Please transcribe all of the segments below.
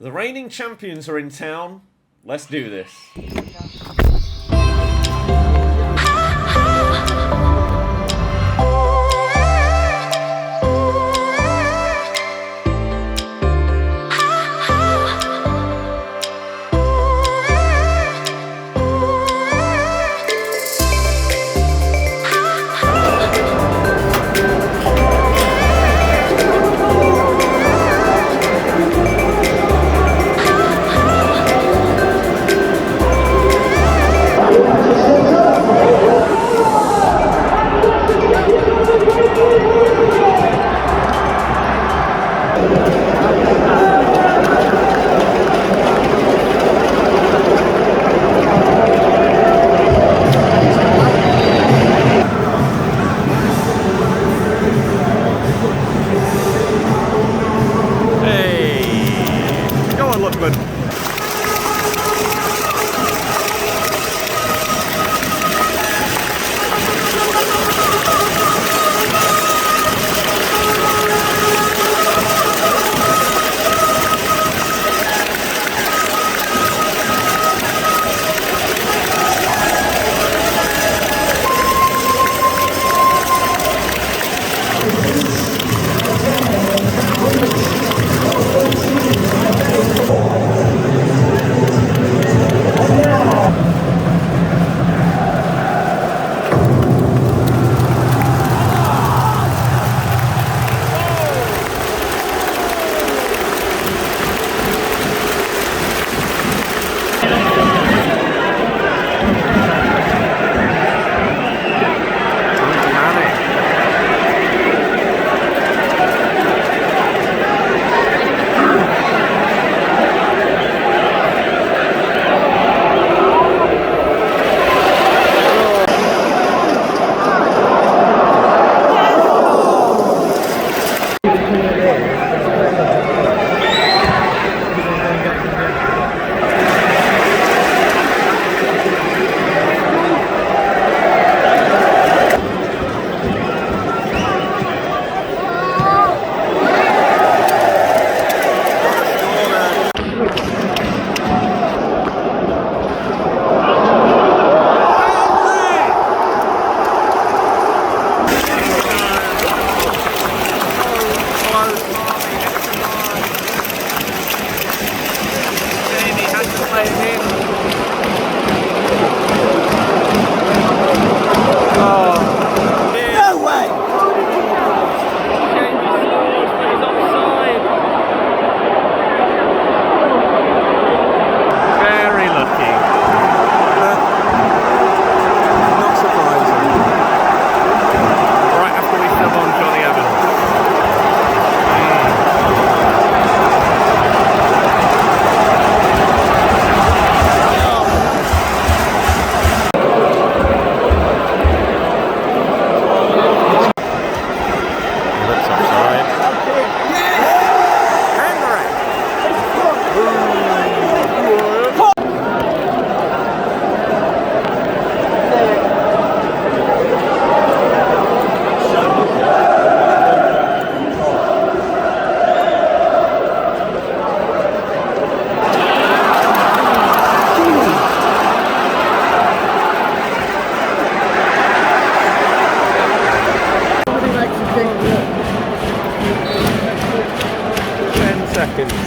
The reigning champions are in town. Let's do this.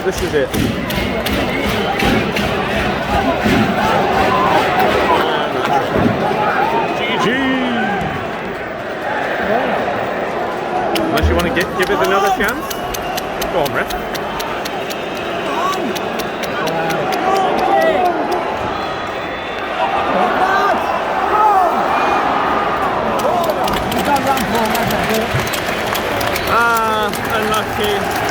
This is it. GG! Unless you want to give it another chance. Go on, Ref. Unlucky.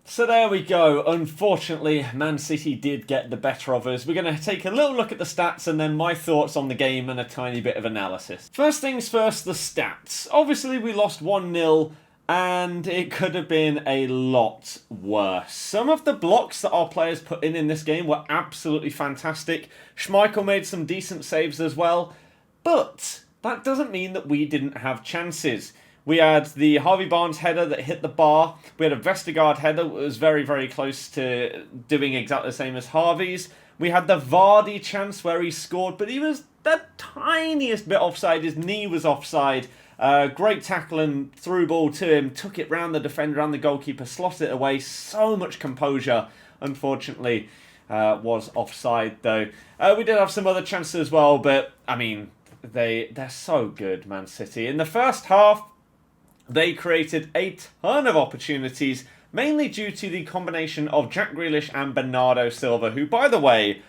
So there we go. Unfortunately, Man City did get the better of us. We're going to take a little look at the stats and then my thoughts on the game and a tiny bit of analysis. First things first, the stats. Obviously, we lost 1-0 and it could have been a lot worse. Some of the blocks that our players put in this game were absolutely fantastic. Schmeichel made some decent saves as well, but that doesn't mean that we didn't have chances. We had the Harvey Barnes header that hit the bar. We had a Vestergaard header that was very, very close to doing exactly the same as Harvey's. We had the Vardy chance where he scored, but he was the tiniest bit offside. His knee was offside. Great tackle and through ball to him. Took it round the defender, round the goalkeeper, slotted it away. So much composure. Unfortunately, was offside though. We did have some other chances as well, but I mean, they're so good, Man City. In the first half, they created a ton of opportunities, mainly due to the combination of Jack Grealish and Bernardo Silva, who, by the way,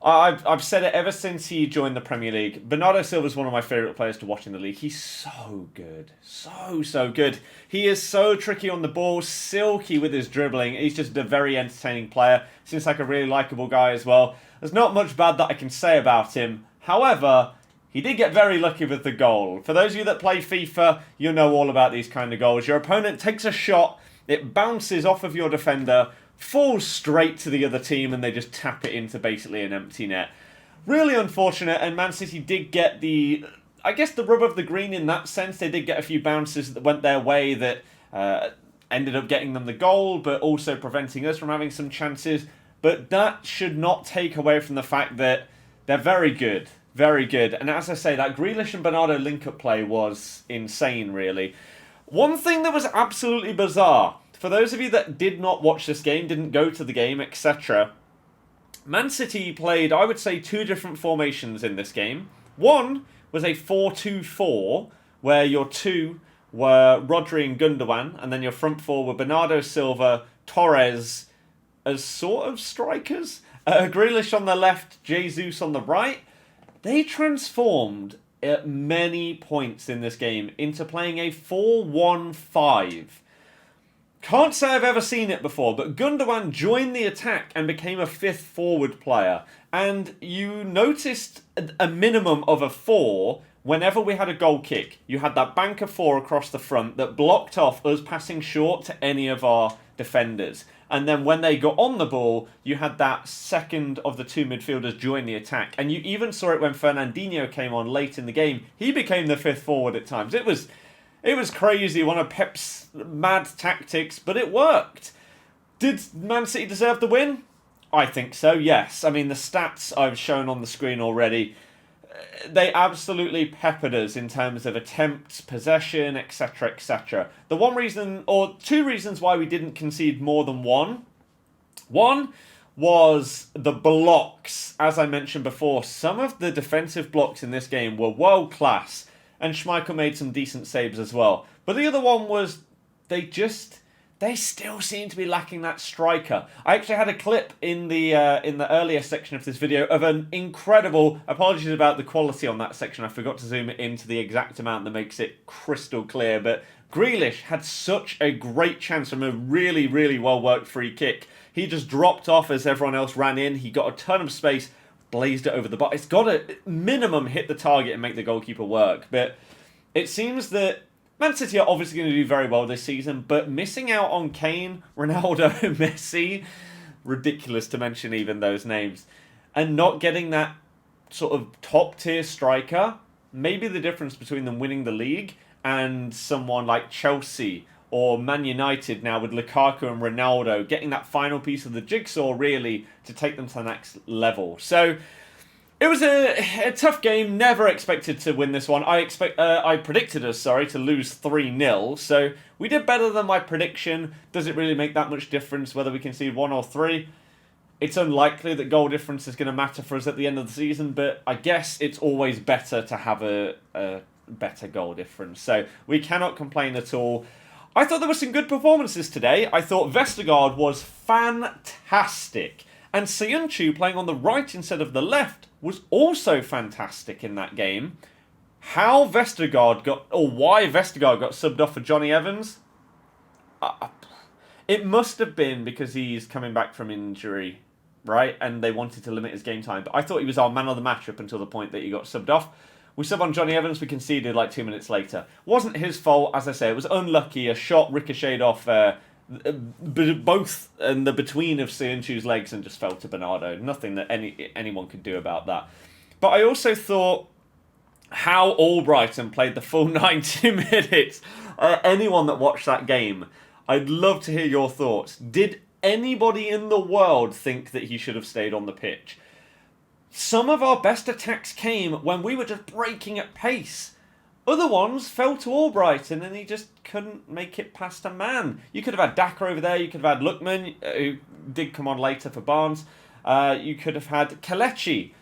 I've said it ever since he joined the Premier League. Bernardo Silva is one of my favourite players to watch in the league. He's so good. So good. He is so tricky on the ball, silky with his dribbling. He's just a very entertaining player. Seems like a really likeable guy as well. There's not much bad that I can say about him. However, he did get very lucky with the goal. For those of you that play FIFA, you'll know all about these kind of goals. Your opponent takes a shot, it bounces off of your defender, falls straight to the other team, and they just tap it into basically an empty net. Really unfortunate, and Man City did get the rub of the green in that sense. They did get a few bounces that went their way that ended up getting them the goal, but also preventing us from having some chances. But that should not take away from the fact that they're very good. Very good. And as I say, that Grealish and Bernardo link-up play was insane, really. One thing that was absolutely bizarre, for those of you that did not watch this game, didn't go to the game, etc., Man City played, I would say, two different formations in this game. One was a 4-2-4, where your two were Rodri and Gundogan, and then your front four were Bernardo Silva, Torres, as sort of strikers. Grealish on the left, Jesus on the right. They transformed at many points in this game into playing a 4-1-5. Can't say I've ever seen it before, but Gundogan joined the attack and became a fifth forward player. And you noticed a minimum of a 4 whenever we had a goal kick. You had that bank of 4 across the front that blocked off us passing short to any of our defenders. And then when they got on the ball, you had that second of the two midfielders join the attack. And you even saw it when Fernandinho came on late in the game. He became the fifth forward at times. It was crazy, one of Pep's mad tactics, but it worked. Did Man City deserve the win? I think so, yes. I mean, the stats I've shown on the screen already, they absolutely peppered us in terms of attempts, possession, etc., etc. The one reason, or two reasons why we didn't concede more than one. One was the blocks. As I mentioned before, some of the defensive blocks in this game were world class, and Schmeichel made some decent saves as well. But the other one was they still seem to be lacking that striker. I actually had a clip in the earlier section of this video of an incredible, apologies about the quality on that section, I forgot to zoom it in to the exact amount that makes it crystal clear, but Grealish had such a great chance from a really, really well-worked free kick. He just dropped off as everyone else ran in, he got a ton of space, blazed it over the bar. It's got to minimum hit the target and make the goalkeeper work, but it seems that Man City are obviously going to do very well this season, but missing out on Kane, Ronaldo, Messi, ridiculous to mention even those names, and not getting that sort of top-tier striker, maybe the difference between them winning the league and someone like Chelsea or Man United now with Lukaku and Ronaldo, getting that final piece of the jigsaw, really, to take them to the next level. So it was a tough game. Never expected to win this one. I predicted us, to lose 3-0. So we did better than my prediction. Does it really make that much difference whether we concede 1 or 3? It's unlikely that goal difference is going to matter for us at the end of the season, but I guess it's always better to have a better goal difference. So we cannot complain at all. I thought there were some good performances today. I thought Vestergaard was fantastic. And Söyüncü playing on the right instead of the left was also fantastic in that game. How Vestergaard got, or why Vestergaard got subbed off for Johnny Evans, it must have been because he's coming back from injury, right? And they wanted to limit his game time. But I thought he was our man of the match up until the point that he got subbed off. We sub on Johnny Evans, we conceded like 2 minutes later. Wasn't his fault, as I say, it was unlucky. A shot ricocheted off both in the between of Söyüncü's legs and just fell to Bernardo. Nothing that anyone could do about that. But I also thought how Albrighton played the full 90 minutes. anyone that watched that game, I'd love to hear your thoughts. Did anybody in the world think that he should have stayed on the pitch? Some of our best attacks came when we were just breaking at pace. Other ones fell to Albrighton and he just couldn't make it past a man. You could have had Daka over there, you could have had Lookman, who did come on later for Barnes. You could have had Kelechi.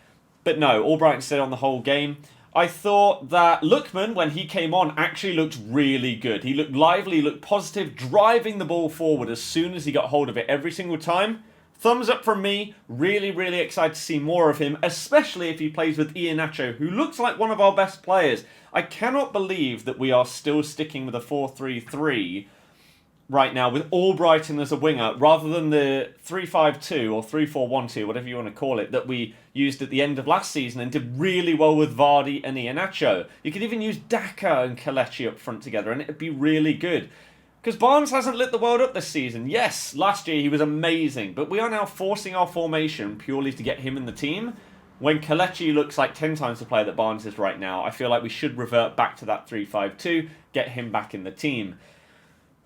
But no, Albrighton stayed on the whole game. I thought that Lookman, when he came on, actually looked really good. He looked lively, he looked positive, driving the ball forward as soon as he got hold of it every single time. Thumbs up from me. Really, really excited to see more of him, especially if he plays with Iheanacho, who looks like one of our best players. I cannot believe that we are still sticking with a 4-3-3 right now with Albrighton as a winger, rather than the 3-5-2 or 3-4-1-2, whatever you want to call it, that we used at the end of last season and did really well with Vardy and Iheanacho. You could even use Daka and Kelechi up front together and it'd be really good. Because Barnes hasn't lit the world up this season. Yes, last year he was amazing, but we are now forcing our formation purely to get him in the team. When Kelechi looks like 10 times the player that Barnes is right now, I feel like we should revert back to that 3-5-2, get him back in the team.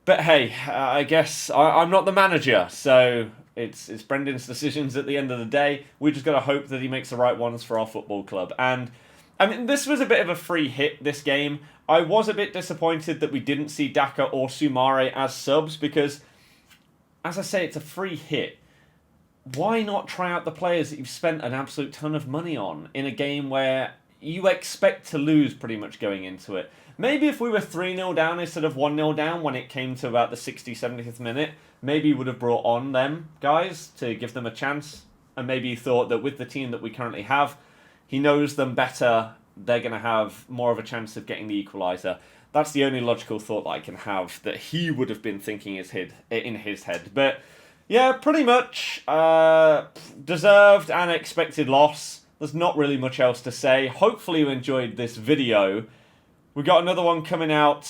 But hey, I guess I'm not the manager, so it's Brendan's decisions at the end of the day. We just got to hope that he makes the right ones for our football club. And I mean, this was a bit of a free hit, this game. I was a bit disappointed that we didn't see Daka or Soumare as subs because, as I say, it's a free hit. Why not try out the players that you've spent an absolute ton of money on in a game where you expect to lose pretty much going into it? Maybe if we were 3-0 down instead of 1-0 down when it came to about the 60th, 70th minute, maybe you would have brought on them guys to give them a chance. And maybe he thought that with the team that we currently have, he knows them better, they're going to have more of a chance of getting the equaliser. That's the only logical thought that I can have that he would have been thinking in his head. But yeah, pretty much deserved and expected loss. There's not really much else to say. Hopefully you enjoyed this video. We've got another one coming out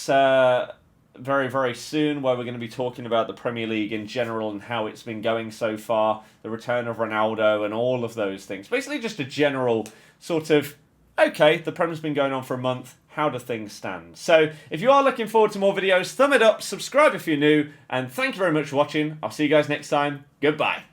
very, very soon where we're going to be talking about the Premier League in general and how it's been going so far, the return of Ronaldo and all of those things. Basically just a general sort of, okay, the Prem's been going on for a month, how do things stand? So if you are looking forward to more videos, thumb it up, subscribe if you're new, and thank you very much for watching. I'll see you guys next time. Goodbye.